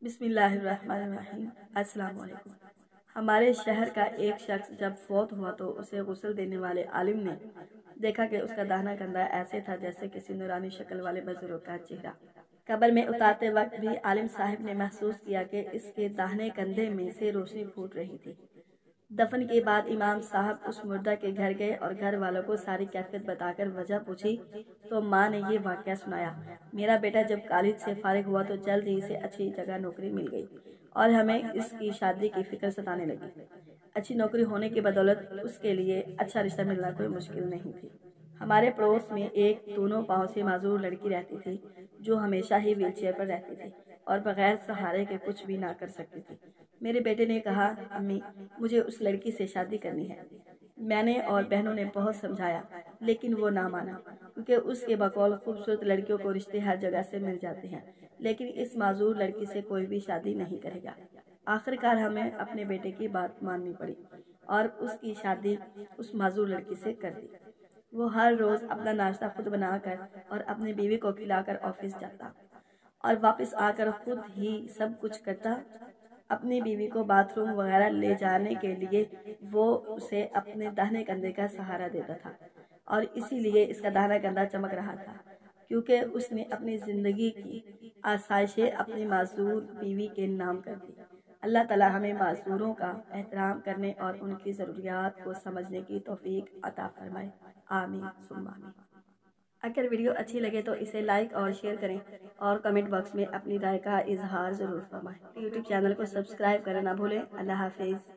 بسم اللہ الرحمن الرحیم۔ السلام علیکم۔ ہمارے شہر کا ایک شخص جب فوت ہوا تو اسے غسل دینے والے عالم نے دیکھا کہ اس کا داہنا کندھا ایسے تھا جیسے کسی نورانی شکل والے بزرگ کا چہرہ۔ قبر میں اتارتے وقت بھی عالم صاحب نے محسوس کیا کہ اس کے داہنے کندھے میں سے روشنی پھوٹ رہی تھی۔ دفن کے بعد امام صاحب اس مردہ کے گھر گئے اور گھر والوں کو ساری کیفیت بتا کر وجہ پوچھی تو ماں نے یہ واقعہ سنایا۔ میرا بیٹا جب کالج سے فارغ ہوا تو جلد ہی اسے اچھی جگہ نوکری مل گئی اور ہمیں اس کی شادی کی فکر ستانے لگی۔ اچھی نوکری ہونے کی بدولت اس کے لیے اچھا رشتہ ملنا کوئی مشکل نہیں تھی۔ ہمارے پڑوس میں ایک دونوں پاؤں سے معذور لڑکی رہتی تھی جو ہمیشہ ہی ویل چیئر پر رہتی تھی اور بغیر سہارے کے کچھ بھی نہ کر سکتی تھی۔ میرے بیٹے نے کہا، امی مجھے اس لڑکی سے شادی کرنی ہے۔ میں نے اور بہنوں نے بہت سمجھایا لیکن وہ نہ مانا، کیونکہ اس کے بقول خوبصورت لڑکیوں کو رشتے ہر جگہ سے مل جاتے ہیں لیکن اس معذور لڑکی سے کوئی بھی شادی نہیں کرے گا۔ آخر کار ہمیں اپنے بیٹے کی بات ماننی پڑی اور اس کی شادی اس معذور لڑکی سے کر دی۔ وہ ہر روز اپنا ناشتہ خود بنا کر اور اپنی بیوی کو کھلا کر آفس جاتا اور واپس آ کر خود ہی سب کچھ کرتا۔ اپنی بیوی کو باتھ روم وغیرہ لے جانے کے لیے وہ اسے اپنے داہنے کندھے کا سہارا دیتا تھا اور اسی لیے اس کا داہنا کندھا چمک رہا تھا، کیونکہ اس نے اپنی زندگی کی آسائشیں اپنی معذور بیوی کے نام کر دی۔ اللہ تعالی ہمیں معذوروں کا احترام کرنے اور ان کی ضروریات کو سمجھنے کی توفیق عطا فرمائے، آمین ثم آمین۔ اگر ویڈیو اچھی لگے تو اسے لائک اور شیئر کریں اور کمنٹ باکس میں اپنی رائے کا اظہار ضرور فرمائیں۔ یوٹیوب چینل کو سبسکرائب کرنا نہ بھولیں۔ اللہ حافظ۔